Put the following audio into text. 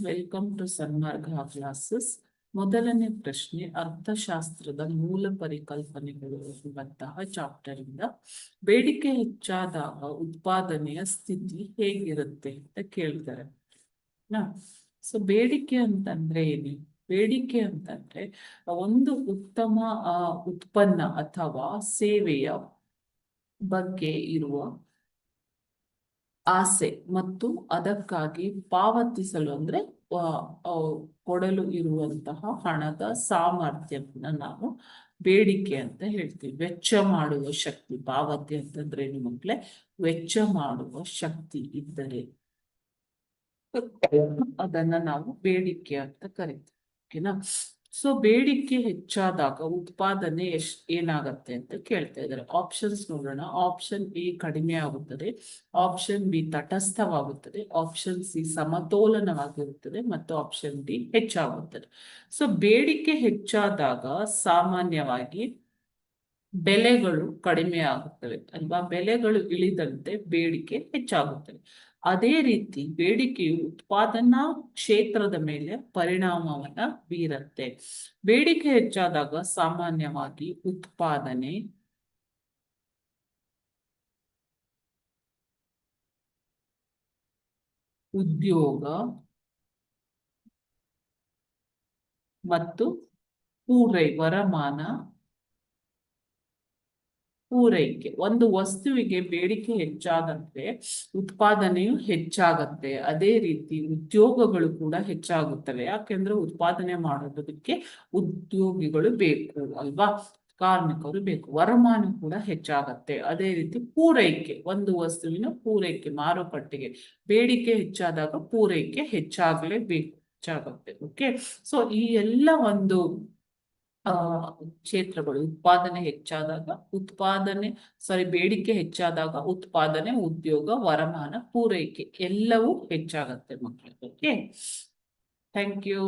Welcome to Sanmarga classes. ಮೊದಲನೇ ಪ್ರಶ್ನೆ, ಅರ್ಥಶಾಸ್ತ್ರದ ಮೂಲ ಪರಿಕಲ್ಪನೆಗಳು ಎಂಬಂತಹ ಚಾಪ್ಟರ್ ಇಂದ ಬೇಡಿಕೆ ಹೆಚ್ಚಾದಾಗ ಉತ್ಪಾದನೆಯ ಸ್ಥಿತಿ ಹೇಗಿರುತ್ತೆ ಅಂತ ಕೇಳ್ತಾರೆ. ಸೊ ಬೇಡಿಕೆ ಅಂತಂದ್ರೆ ಏನು? ಬೇಡಿಕೆ ಅಂತಂದ್ರೆ ಒಂದು ಉತ್ತಮ ಉತ್ಪನ್ನ ಅಥವಾ ಸೇವೆಯ ಬಗ್ಗೆ ಇರುವ ಆಸೆ ಮತ್ತು ಅದಕ್ಕಾಗಿ ಪಾವತಿಸಲು ಅಂದ್ರೆ ಕೊಡಲು ಇರುವಂತಹ ಹಣದ ಸಾಮರ್ಥ್ಯವನ್ನ ನಾವು ಬೇಡಿಕೆ ಅಂತ ಹೇಳ್ತೀವಿ. ವೆಚ್ಚ ಮಾಡುವ ಶಕ್ತಿ, ಪಾವತಿ ಅಂತಂದ್ರೆ ಏನು ಮಕ್ಕಳೇ? ವೆಚ್ಚ ಮಾಡುವ ಶಕ್ತಿ ಇದ್ದರೆ ಅದನ್ನ ನಾವು ಬೇಡಿಕೆ ಅಂತ ಕರಿತೀವಿ. ಓಕೆನಾ? ಸೊ ಬೇಡಿಕೆ ಹೆಚ್ಚಾದಾಗ ಉತ್ಪಾದನೆ ಏನಾಗತ್ತೆ ಅಂತ ಕೇಳ್ತಾ ಇದ್ದಾರೆ. ಆಪ್ಷನ್ಸ್ ನೋಡೋಣ. ಆಪ್ಷನ್ ಎ ಕಡಿಮೆ ಆಗುತ್ತದೆ, ಆಪ್ಷನ್ ಬಿ ತಟಸ್ಥವಾಗುತ್ತದೆ, ಆಪ್ಷನ್ ಸಿ ಸಮತೋಲನವಾಗಿರುತ್ತದೆ ಮತ್ತು ಆಪ್ಷನ್ ಡಿ ಹೆಚ್ಚಾಗುತ್ತದೆ. ಸೊ ಬೇಡಿಕೆ ಹೆಚ್ಚಾದಾಗ ಸಾಮಾನ್ಯವಾಗಿ ಬೆಲೆಗಳು ಕಡಿಮೆ ಆಗುತ್ತವೆ ಅಲ್ವಾ? ಬೆಲೆಗಳು ಇಳಿದಂತೆ ಬೇಡಿಕೆ ಹೆಚ್ಚಾಗುತ್ತದೆ. ಅದೇ ರೀತಿ ಬೇಡಿಕೆಯು ಉತ್ಪಾದನಾ ಕ್ಷೇತ್ರದ ಮೇಲೆ ಪರಿಣಾಮವನ್ನ ಬೀರುತ್ತೆ. ಬೇಡಿಕೆ ಹೆಚ್ಚಾದಾಗ ಸಾಮಾನ್ಯವಾಗಿ ಉತ್ಪಾದನೆ, ಉದ್ಯೋಗ ಮತ್ತು ವರಮಾನ ಪೂರೈಕೆ. ಒಂದು ವಸ್ತುವಿಗೆ ಬೇಡಿಕೆ ಹೆಚ್ಚಾದಂತೆ ಉತ್ಪಾದನೆಯು ಹೆಚ್ಚಾಗತ್ತೆ. ಅದೇ ರೀತಿ ಉದ್ಯೋಗಗಳು ಕೂಡ ಹೆಚ್ಚಾಗುತ್ತವೆ. ಯಾಕೆಂದ್ರೆ ಉತ್ಪಾದನೆ ಮಾಡೋದಕ್ಕೆ ಉದ್ಯೋಗಿಗಳು ಬೇಕು ಅಲ್ವಾ? ಕಾರ್ಮಿಕರು ಬೇಕು. ವರಮಾನ ಕೂಡ ಹೆಚ್ಚಾಗತ್ತೆ. ಅದೇ ರೀತಿ ಪೂರೈಕೆ, ಒಂದು ವಸ್ತುವಿನ ಪೂರೈಕೆ, ಮಾರುಕಟ್ಟೆಗೆ ಬೇಡಿಕೆ ಹೆಚ್ಚಾದಾಗ ಪೂರೈಕೆ ಹೆಚ್ಚಾಗತ್ತೆ. ಓಕೆ, ಸೊ ಈ ಎಲ್ಲ ಒಂದು ಕ್ಷೇತ್ರಗಳು, ಉತ್ಪಾದನೆ ಹೆಚ್ಚಾದಾಗ ಬೇಡಿಕೆ ಹೆಚ್ಚಾದಾಗ ಉತ್ಪಾದನೆ, ಉದ್ಯೋಗ, ವರಮಾನ, ಪೂರೈಕೆ ಎಲ್ಲವೂ ಹೆಚ್ಚಾಗತ್ತೆ ಮಕ್ಕಳು. Okay, thank you.